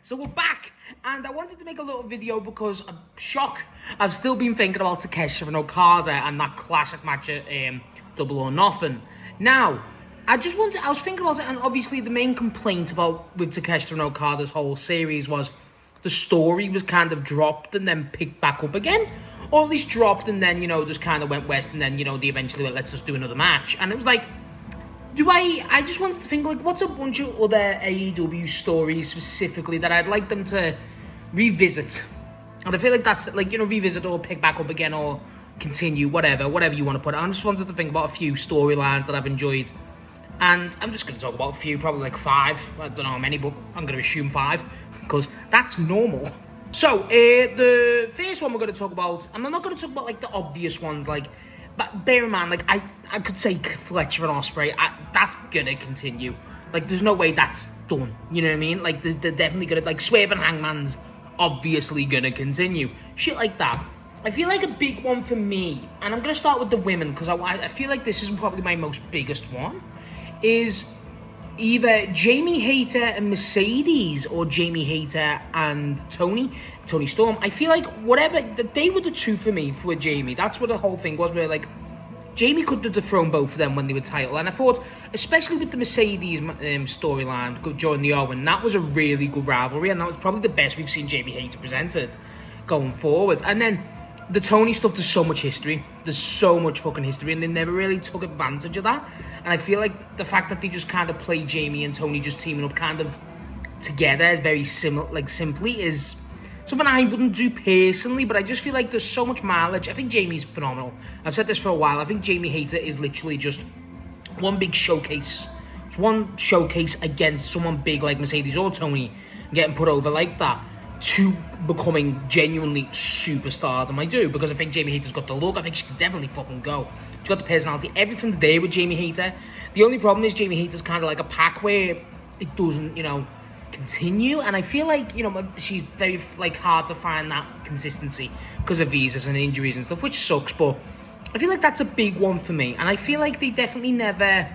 So we're back, and I wanted to make a little video because, shock, I've still been thinking about Takeshita and Okada and that classic match at Double or Nothing. Now, I was thinking about it, and obviously the main complaint with Takeshita and Okada's whole series was the story was kind of dropped and then picked back up again. Or at least dropped and then, just kind of went west, and then, they eventually went, let's just do another match. And it was like, I just wanted to think, like, what's a bunch of other AEW stories specifically that I'd like them to revisit? And I feel like that's, like, revisit or pick back up again or continue, whatever you want to put it. I just wanted to think about a few storylines that I've enjoyed. And I'm just going to talk about a few, probably like 5. I don't know how many, but I'm going to assume 5, because that's normal. So, the first one we're going to talk about, and I'm not going to talk about, like, the obvious ones, like, but bear in mind, like, I could say Fletcher and Ospreay, that's going to continue. Like, there's no way that's done, you know what I mean? Like, they're definitely going to, like, Swerve and Hangman's obviously going to continue. Shit like that. I feel like a big one for me, and I'm going to start with the women, because I feel like this is probably my most biggest one, is either Jamie Hayter and Mercedes or Jamie Hayter and Tony Storm. I feel like they were the two for me for Jamie. That's what the whole thing was, where like Jamie could have dethroned both of them when they were title. And I thought, especially with the Mercedes storyline during the Owen, that was a really good rivalry, and that was probably the best we've seen Jamie Hayter presented going forward. And then the Tony stuff, there's so much history. There's so much fucking history, and they never really took advantage of that. And I feel like the fact that they just kind of play Jamie and Tony just teaming up kind of together, very similar, like simply, is something I wouldn't do personally, but I just feel like there's so much mileage. I think Jamie's phenomenal. I've said this for a while. I think Jamie Hayter is literally just one big showcase. It's one showcase against someone big like Mercedes or Tony getting put over like that to becoming genuinely superstardom. I do, because I think Jamie Hayter's got the look. I think she can definitely fucking go. She's got the personality. Everything's there with Jamie Hayter. The only problem is Jamie Hayter's kind of like a pack where it doesn't, continue. And I feel like, she's very, like, hard to find that consistency because of visas and injuries and stuff, which sucks. But I feel like that's a big one for me. And I feel like they definitely never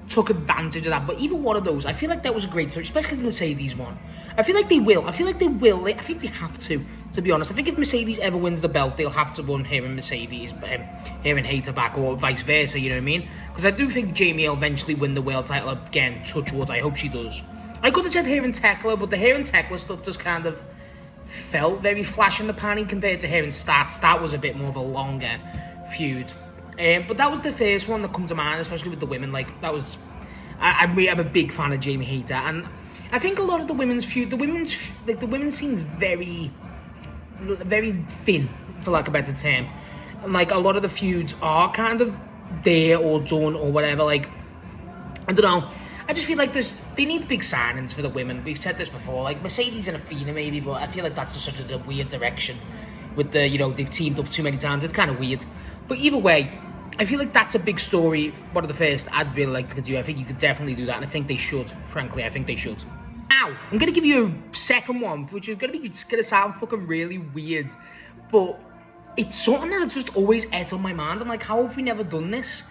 took advantage of that. But either one of those, I feel like that was a great story, especially the Mercedes one. I feel like they will. I think they have to be honest. I think if Mercedes ever wins the belt, they'll have to run here and Mercedes, here and Hayter back, or vice versa, you know what I mean? Because I do think Jamie will eventually win the world title again, touch wood. I hope she does. I could have said here and Tekla, but the here and Tekla stuff just kind of felt very flash in the pan compared to here and Stat. Stat was a bit more of a longer feud. But that was the first one that comes to mind, especially with the women. Like, that was... I'm a big fan of Jamie Hayter, and I think a lot of the women's feud, the women's scene's very, very thin, for lack of a better term. And, like, a lot of the feuds are kind of there or done or whatever. Like, I don't know. I just feel like they need big signings for the women. We've said this before, like Mercedes and Athena maybe, but I feel like that's such a weird direction with the, they've teamed up too many times. It's kind of weird. But either way, I feel like that's a big story. One of the first I'd really like to continue. I think you could definitely do that, and I think they should. Frankly, I think they should. Now, I'm going to give you a second one, which is going to sound fucking really weird, but it's something that just always ate on my mind. I'm like, how have we never done this?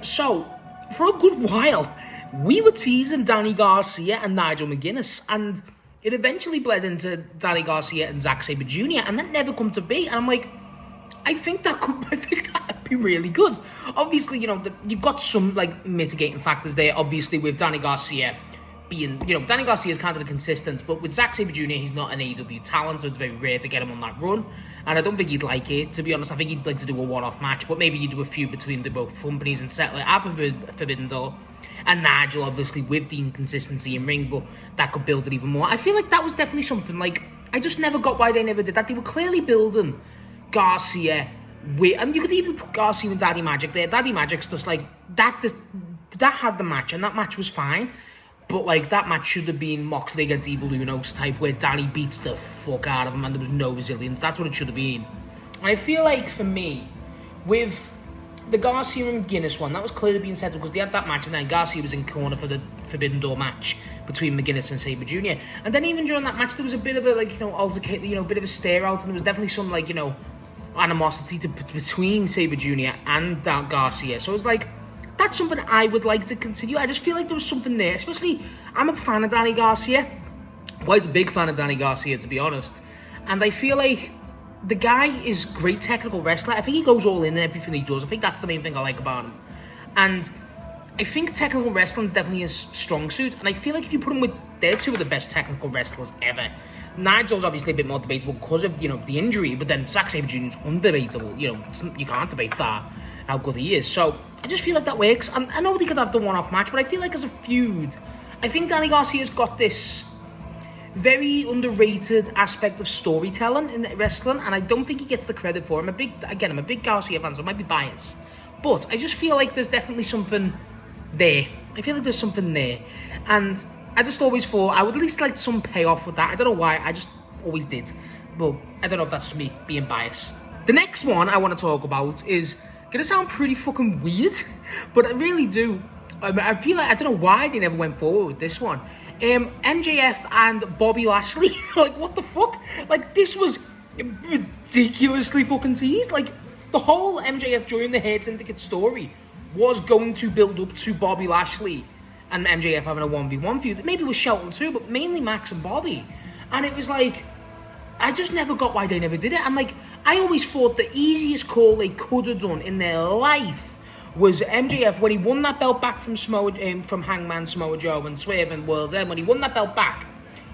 So, for a good while, we were teasing Danny Garcia and Nigel McGuinness, and it eventually bled into Danny Garcia and Zack Sabre Jr., and that never come to be. And I'm like, I think that'd be really good. Obviously, you've got some, like, mitigating factors there. Obviously, with Danny Garcia being, Danny Garcia is kind of consistent, but with Zack Sabre Jr., he's not an AEW talent, so it's very rare to get him on that run. And I don't think he'd like it, to be honest. I think he'd like to do a one-off match, but maybe you do a feud between the both companies and settle it after Forbidden Door. And Nigel, obviously, with the inconsistency in ring, but that could build it even more. I feel like that was definitely something, like, I just never got why they never did that. They were clearly building Garcia with, and you could even put Garcia and Daddy Magic there. Daddy Magic's just like, that had the match, and that match was fine. But, like, that match should have been Moxley against Evil Unos type, where Danny beats the fuck out of him and there was no resilience. That's what it should have been. And I feel like, for me, with the Garcia and McGuinness one, that was clearly being set up because they had that match, and then Garcia was in corner for the Forbidden Door match between McGuinness and Sabre Jr. And then even during that match, there was a bit of a, like, altercation, a bit of a stare out, and there was definitely some, like, animosity between Sabre Jr. and Garcia. So it was like, that's something I would like to continue. I just feel like there was something there, especially, I'm a fan of Danny Garcia. quite a big fan of Danny Garcia, to be honest. And I feel like the guy is a great technical wrestler. I think he goes all in everything he does. I think that's the main thing I like about him. And I think technical wrestling is definitely his strong suit. And I feel like if you put him with, they're two of the best technical wrestlers ever. Nigel's obviously a bit more debatable because of, the injury. But then Zack Sabre Jr. is undebatable. You can't debate that, how good he is. So I just feel like that works. And I know they could have the one-off match, but I feel like as a feud, I think Danny Garcia's got this very underrated aspect of storytelling in wrestling, and I don't think he gets the credit for it. I'm a big Garcia fan, so I might be biased. But I just feel like there's definitely something there. I feel like there's something there. And I just always thought I would at least like some payoff with that. I don't know why, I just always did. But I don't know if that's just me being biased. The next one I want to talk about is going to sound pretty fucking weird, but I really do. I feel like, I don't know why they never went forward with this one. MJF and Bobby Lashley, like, what the fuck? Like, this was ridiculously fucking teased. Like, the whole MJF during the Hurt Syndicate story was going to build up to Bobby Lashley and MJF having a 1v1 feud. Maybe with Shelton too, but mainly Max and Bobby. And it was like, I just never got why they never did it. And like, I always thought the easiest call they could have done in their life was MJF when he won that belt back from Hangman, Samoa Joe and Swerve and World's End. When he won that belt back,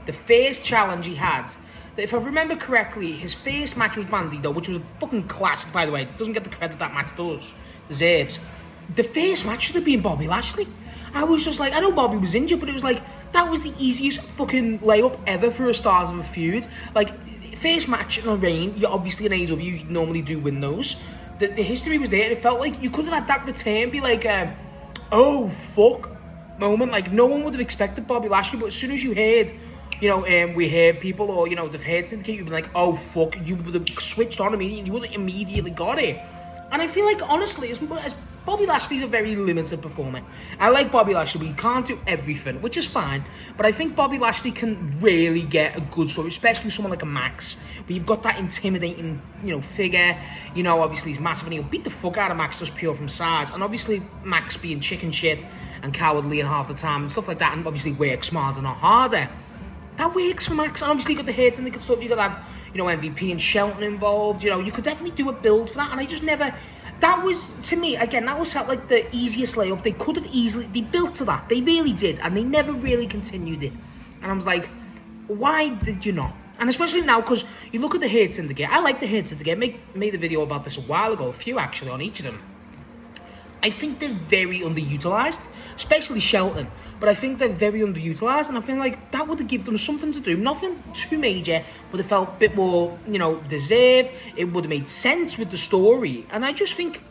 the first challenge he had, if I remember correctly, his first match was Bandito, which was a fucking classic, by the way. Doesn't get the credit that match deserves. The first match should have been Bobby Lashley. I was just like, I know Bobby was injured, but it was like, that was the easiest fucking layup ever for a start of a feud. Like, first match in a reign, you're obviously in AEW, you normally do win those. The history was there, and it felt like you could have had that return be like, oh fuck moment. Like, no one would have expected Bobby Lashley, but as soon as you heard, we heard people, or, they've heard Syndicate, you'd be like, oh fuck, you would have switched on immediately, you would have immediately got it. And I feel like, honestly, as Bobby Lashley's a very limited performer. I like Bobby Lashley, but he can't do everything, which is fine. But I think Bobby Lashley can really get a good story, especially someone like a Max, where you've got that intimidating, figure. Obviously he's massive and he'll beat the fuck out of Max just pure from size. And obviously Max being chicken shit and cowardly and half the time and stuff like that, and obviously work smarter, not harder. That works for Max. And obviously you got the Hurt Syndicate stuff. You got to have, MVP and Shelton involved. You could definitely do a build for that. And I just never. That was, to me, again, that was like the easiest layup. They could have they built to that. They really did. And they never really continued it. And I was like, why did you not? And especially now, because you look at the Hurt Syndicate. I like the Hurt Syndicate. Made a video about this a while ago. A few, actually, on each of them. I think they're very underutilized, especially Shelton. But I think they're very underutilized, and I feel like that would have given them something to do. Nothing too major, would have felt a bit more, deserved. It would have made sense with the story, and I just think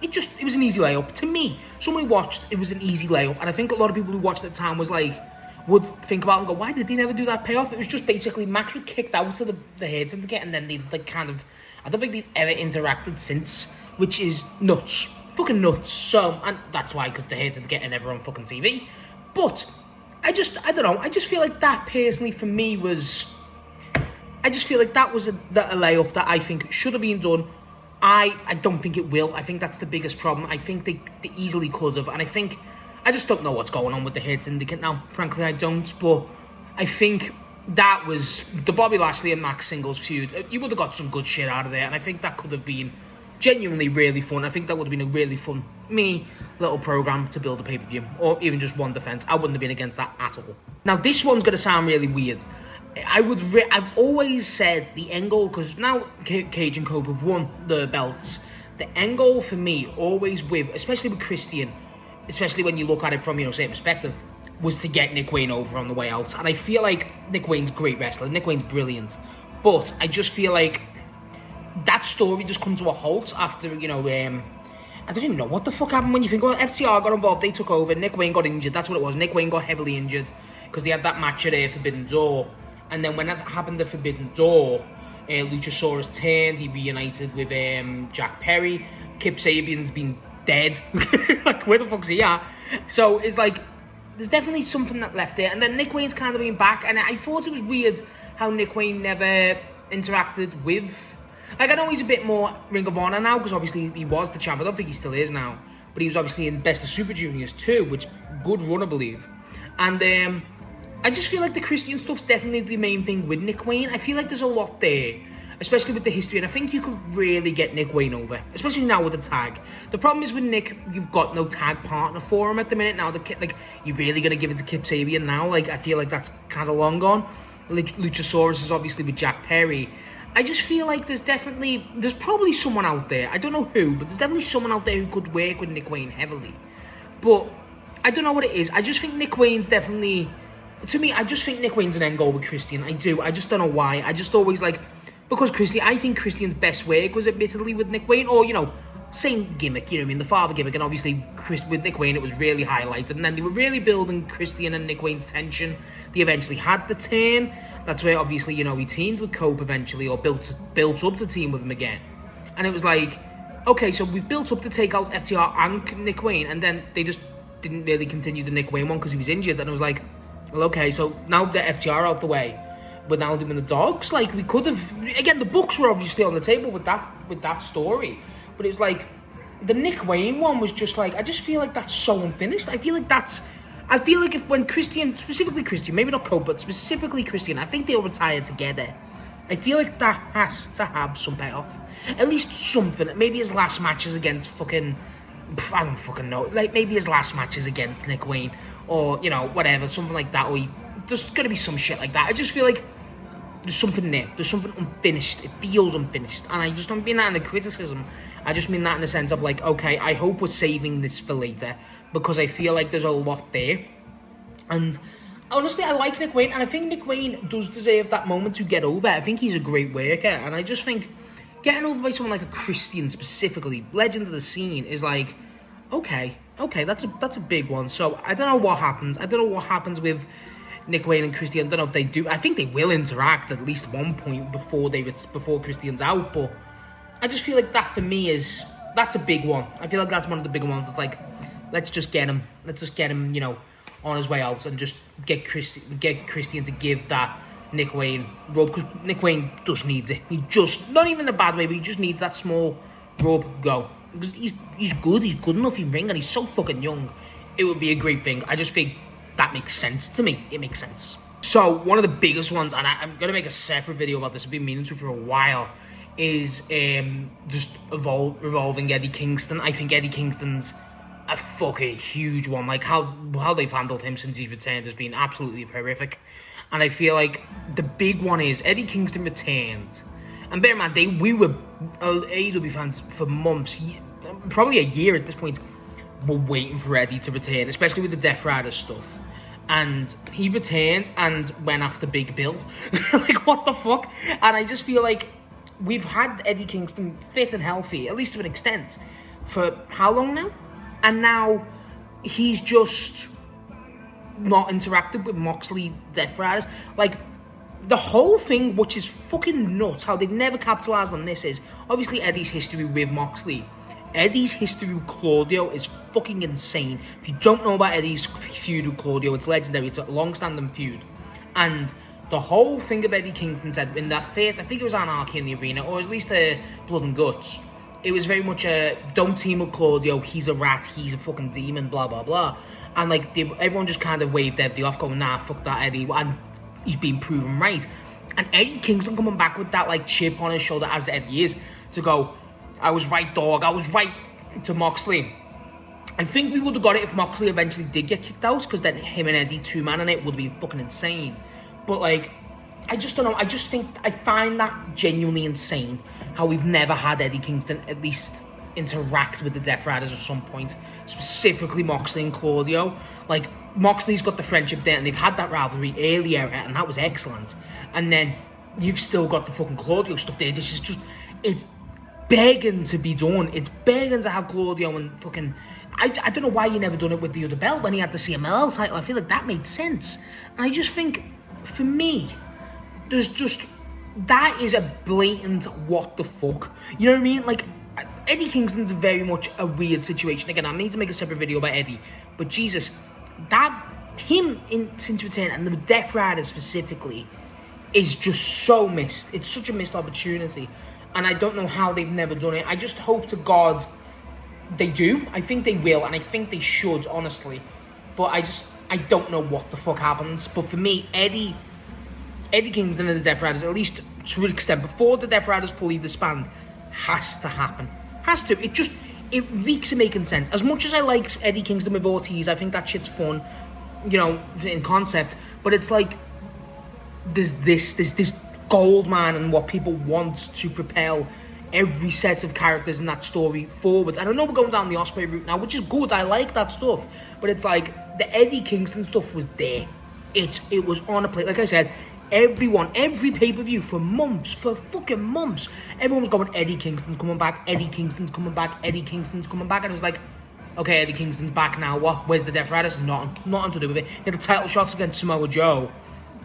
it was an easy layup. To me, someone who watched, it was an easy layup, and I think a lot of people who watched at the time would think about it and go, why did they never do that payoff? It was just basically Max was kicked out of the Hurt Syndicate, and then they I don't think they've ever interacted since, which is nuts. Fucking nuts. So, and that's why, because the Hurt Syndicate are never on fucking TV. But I don't know. I just feel like that personally for me was. I just feel like that was a layup that I think should have been done. I don't think it will. I think that's the biggest problem. I think they easily could have, and I just don't know what's going on with the Hurt Syndicate now. Frankly, I don't. But I think that was the Bobby Lashley and Max singles feud. You would have got some good shit out of there, and I think that could have been genuinely really fun. I think that would have been a really fun mini little program to build a pay-per-view, or even just one defense. I wouldn't have been against that at all. Now this one's going to sound really weird. I've always said the end goal, because now Cage and Cope have won the belts. The end goal for me, always especially with Christian, especially when you look at it from same perspective, was to get Nick Wayne over on the way out. And I feel like Nick Wayne's a great wrestler. Nick Wayne's brilliant, but I just feel like that story just come to a halt after, I don't even know what the fuck happened when you think, FTR got involved, they took over, Nick Wayne got injured, that's what it was. Nick Wayne got heavily injured, because they had that match at Forbidden Door, and then when that happened at Forbidden Door, Luchasaurus turned, he reunited with Jack Perry, Kip Sabian's been dead, like, where the fuck's he at? So, it's like, there's definitely something that left there, and then Nick Wayne's kind of been back, and I thought it was weird how Nick Wayne never interacted with. Like, I know he's a bit more Ring of Honor now, because obviously he was the champ. I don't think he still is now. But he was obviously in Best of Super Juniors too, which good run, I believe. And I just feel like the Christian stuff's definitely the main thing with Nick Wayne. I feel like there's a lot there, especially with the history, and I think you could really get Nick Wayne over, especially now with the tag. The problem is with Nick, you've got no tag partner for him at the minute now. You're really gonna give it to Kip Sabian now? Like, I feel like that's kind of long gone. Luchasaurus is obviously with Jack Perry. I just feel like there's probably someone out there. I don't know who, but there's definitely someone out there who could work with Nick Wayne heavily. But I don't know what it is. I just think Nick Wayne's definitely. To me, I just think Nick Wayne's an end goal with Christian. I do. I just don't know why. I just always because I think Christian's best work was admittedly with Nick Wayne, or, same gimmick, the father gimmick, and obviously with Nick Wayne it was really highlighted, and then they were really building Christian and Nick Wayne's tension. They eventually had the turn. That's where obviously, he teamed with Cope eventually, or built up to team with him again. And it was like, okay, so we've built up to take out FTR and Nick Wayne, and then they just didn't really continue the Nick Wayne one because he was injured, and it was like, well, okay, so now the FTR out the way, we're now doing the dogs. Like, we could have, again, the books were obviously on the table with that story, but it was like, the Nick Wayne one was just like, I just feel like that's so unfinished. I feel like when Christian, specifically Christian, maybe not Cope, but specifically Christian, I think they all retired together. I feel like that has to have some payoff. At least something. Maybe his last matches against fucking, I don't fucking know. Like, maybe his last matches against Nick Wayne, or, whatever, something like that. Or there's gonna be some shit like that. I just feel like there's something there. There's something unfinished. It feels unfinished. And I just don't mean that in the criticism. I just mean that in the sense of, like, okay, I hope we're saving this for later, because I feel like there's a lot there. And honestly, I like Nick Wayne, and I think Nick Wayne does deserve that moment to get over. I think he's a great worker, and I just think getting over by someone like a Christian specifically, legend of the scene, is like, okay, that's a big one. So I don't know what happens. I don't know what happens with Nick Wayne and Christian. I don't know if they do. I think they will interact at least one point before Christian's out. But I just feel like that for me that's a big one. I feel like that's one of the bigger ones. It's like, let's just get him. On his way out, and just get Christian to give that Nick Wayne rub, because Nick Wayne just needs it. He just, not even in a bad way, but he just needs that small rub go. Because he's good enough in ring, and he's so fucking young. It would be a great thing. I just think that makes sense to me. It makes sense. So one of the biggest ones, and I'm gonna make a separate video about this, I've been meaning to for a while, is just revolving Eddie Kingston. I think Eddie Kingston's a fucking huge one. Like, how they've handled him since he's returned has been absolutely horrific. And I feel like the big one is Eddie Kingston returned. And bear in mind, we were AEW fans for months, probably a year at this point, were waiting for Eddie to return, especially with the Death Rider stuff. And he returned and went after Big Bill. Like, what the fuck? And I just feel like we've had Eddie Kingston fit and healthy, at least to an extent, for how long now? And now he's just not interacted with Moxley, Death Riders. Like, the whole thing, which is fucking nuts, how they've never capitalized on this, is obviously Eddie's history with Moxley. Eddie's history with Claudio is fucking insane. If you don't know about Eddie's feud with Claudio, it's legendary. It's a long-standing feud. And the whole thing of Eddie Kingston said in that first, I think it was Anarchy in the Arena, or at least Blood and Guts, it was very much a, don't team with Claudio, he's a rat, he's a fucking demon, blah, blah, blah. And, like, everyone just kind of waved Eddie off, going, nah, fuck that, Eddie. And he's been proven right. And Eddie Kingston coming back with that, like, chip on his shoulder, as Eddie is, to go, I was right, dog, I was right, to Moxley. I think we would have got it if Moxley eventually did get kicked out, because then him and Eddie, two-man in it, would have been fucking insane. But, like, I just don't know. I just think, I find that genuinely insane, how we've never had Eddie Kingston at least interact with the Death Riders at some point, specifically Moxley and Claudio. Like, Moxley's got the friendship there, and they've had that rivalry earlier, and that was excellent. And then you've still got the fucking Claudio stuff there. This is just, it's begging to be done. It's begging to have Claudio and fucking, I don't know why you never done it with the other belt when he had the CMLL title. I feel like that made sense. And I just think, for me, there's just, that is a blatant what the fuck. You know what I mean? Like, Eddie Kingston's very much a weird situation. Again, I need to make a separate video about Eddie, but Jesus, that, him in since return, and the Death Riders specifically, is just so missed. It's such a missed opportunity, and I don't know how they've never done it. I just hope to God they do. I think they will, and I think they should, honestly. But I just, I don't know what the fuck happens. But for me, Eddie Kingston and the Death Riders, at least to an extent, before the Death Riders fully disband, has to happen. Has to. It reeks of making sense. As much as I like Eddie Kingston with Ortiz, I think that shit's fun, you know, in concept. But it's like, there's this gold man and what people want to propel every set of characters in that story forward. And I know we're going down the Ospreay route now, which is good. I like that stuff. But it's like, the Eddie Kingston stuff was there. It was on a plate. Like I said, every pay-per-view for fucking months, everyone was going, Eddie Kingston's coming back, Eddie Kingston's coming back, Eddie Kingston's coming back. And it was like, okay, Eddie Kingston's back now, what? Where's the Death Riders? Nothing to do with it. He had the title shots against Samoa Joe.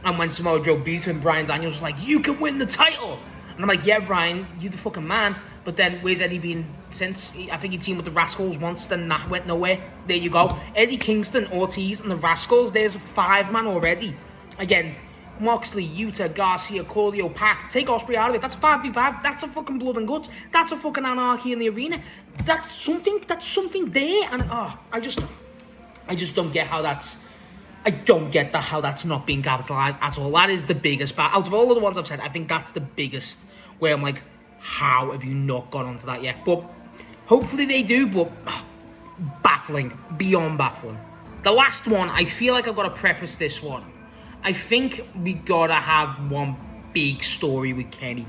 And when Samoa Joe beat him, Bryan Daniels was like, you can win the title. And I'm like, yeah, Brian, you the fucking man. But then, where's Eddie been since? I think he teamed with the Rascals once, then that went nowhere. There you go. Eddie Kingston, Ortiz, and the Rascals, there's a 5-man already. Against Moxley, Yuta, Garcia, Corleo, Pac. Take Ospreay out of it. That's 5v5. That's a fucking blood and guts. That's a fucking anarchy in the arena. That's something there. And, I just don't get how that's... I don't get how that's not being capitalized at all. That is the biggest part. Out of all of the ones I've said, I think that's the biggest where I'm like, how have you not got onto that yet? But hopefully they do, but baffling. Beyond baffling. The last one, I feel like I've got to preface this one. I think we got to have one big story with Kenny.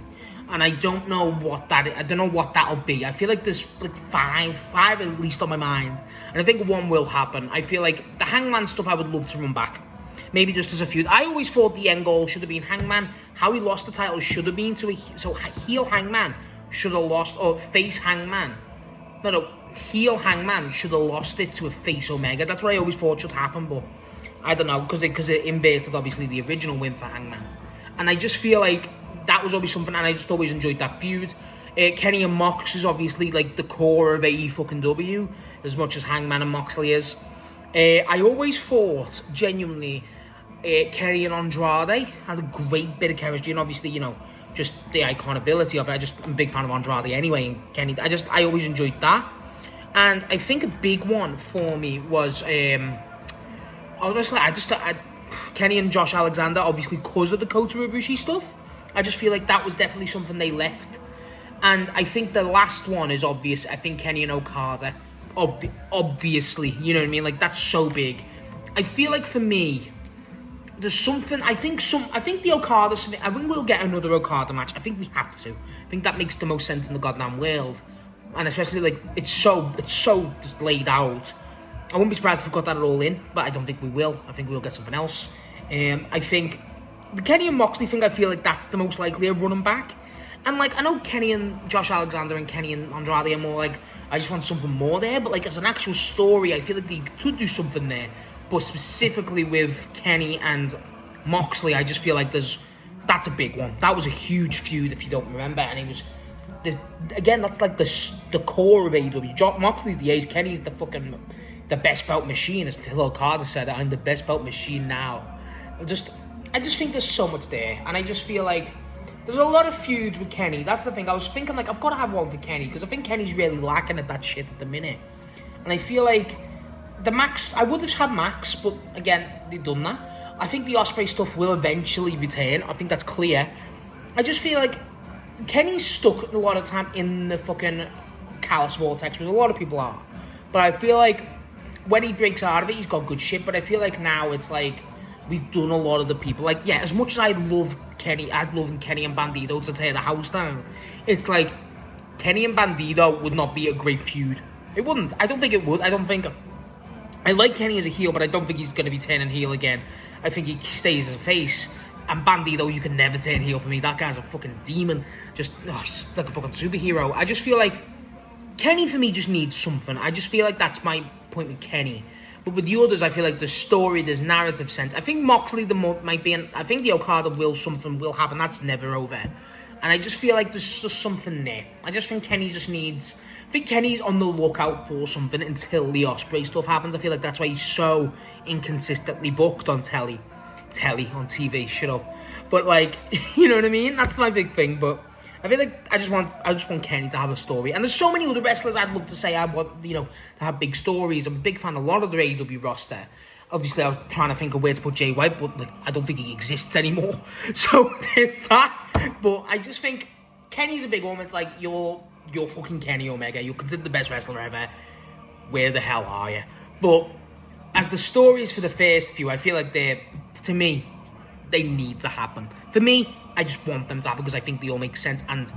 And I don't know what that is. I don't know what that'll be. I feel like there's like five at least on my mind. And I think one will happen. I feel like the Hangman stuff I would love to run back. Maybe just as a feud. I always thought the end goal should have been Hangman. How he lost the title should have been to heel Hangman should have lost, or face Hangman. Heel Hangman should have lost it to a face Omega. That's what I always thought should happen, but I don't know, because it inverted obviously the original win for Hangman. And I just feel like that was always something, and I just always enjoyed that feud. Kenny and Mox is obviously like the core of AEW, as much as Hangman and Moxley is. I always thought, genuinely, Kenny and Andrade had a great bit of chemistry, and obviously, you know, just the iconability of it. I'm a big fan of Andrade anyway, and Kenny, I always enjoyed that. And I think a big one for me was, honestly, Kenny and Josh Alexander, obviously because of the Kota Ibushi stuff. I just feel like that was definitely something they left. And I think the last one is obvious. I think Kenny and Okada, obviously, you know what I mean? Like, that's so big. I feel like for me, there's something, I think the Okada, I think we'll get another Okada match. I think we have to. I think that makes the most sense in the goddamn world. And especially, like, it's so just laid out. I wouldn't be surprised if we got that at all in, but I don't think we will. I think we'll get something else. I think the Kenny and Moxley thing, I feel like that's the most likely of running back. And, like, I know Kenny and Josh Alexander and Kenny and Andrade are more like, I just want something more there. But, like, as an actual story, I feel like they could do something there. But specifically with Kenny and Moxley, I just feel like that's a big one. That was a huge feud, if you don't remember. And it was, again, that's like the core of AEW. Moxley's the ace. Kenny's the best belt machine. As Hillel Carter said, I'm the best belt machine now. I just think there's so much there, and I just feel like there's a lot of feuds with Kenny. That's the thing. I was thinking, like, I've got to have one for Kenny, because I think Kenny's really lacking at that shit at the minute. And I feel like the Max, I would have had Max, but again, they've done that. I think the Ospreay stuff will eventually return. I think that's clear. I just feel like Kenny's stuck a lot of time in the fucking callous vortex, which a lot of people are. But I feel like when he breaks out of it, he's got good shit. But I feel like now it's like, we've done a lot of the people. Like, yeah, as much as I love Kenny, I'd love Kenny and Bandito to tear the house down. It's like, Kenny and Bandito would not be a great feud. It wouldn't. I don't think it would. I like Kenny as a heel, but I don't think he's going to be turning heel again. I think he stays as a face. And Bandito, you can never turn heel for me. That guy's a fucking demon. Just like a fucking superhero. I just feel like Kenny, for me, just needs something. I just feel like that's my point with Kenny. But with the others, I feel like there's story, there's narrative sense. I think Moxley might be, I think the Okada something will happen. That's never over. And I just feel like there's just something there. I just think Kenny I think Kenny's on the lookout for something until the Ospreay stuff happens. I feel like that's why he's so inconsistently booked on on TV, shut up. But, like, you know what I mean? That's my big thing. But I feel like I just want Kenny to have a story. And there's so many other wrestlers I'd love to say I want, you know, to have big stories. I'm a big fan of a lot of the AEW roster. Obviously, I was trying to think of where to put Jay White, but like, I don't think he exists anymore. So there's that. But I just think Kenny's a big one. It's like, you're fucking Kenny Omega. You're considered the best wrestler ever. Where the hell are you? But as the stories for the first few, I feel like to me, they need to happen. For me, I just want them to happen because I think they all make sense. And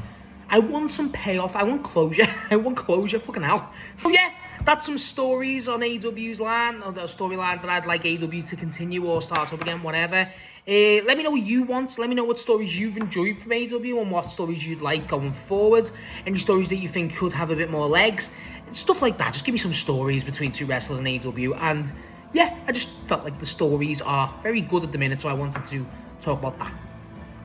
I want some payoff. I want closure. I want closure. Fucking hell. So yeah, that's some stories on AEW's line, or the storylines that I'd like AEW to continue or start up again, whatever. Let me know what you want. Let me know what stories you've enjoyed from AEW and what stories you'd like going forward. Any stories that you think could have a bit more legs. Stuff like that. Just give me some stories between two wrestlers in AEW. And yeah, I just felt like the stories are very good at the minute, so I wanted to talk about that.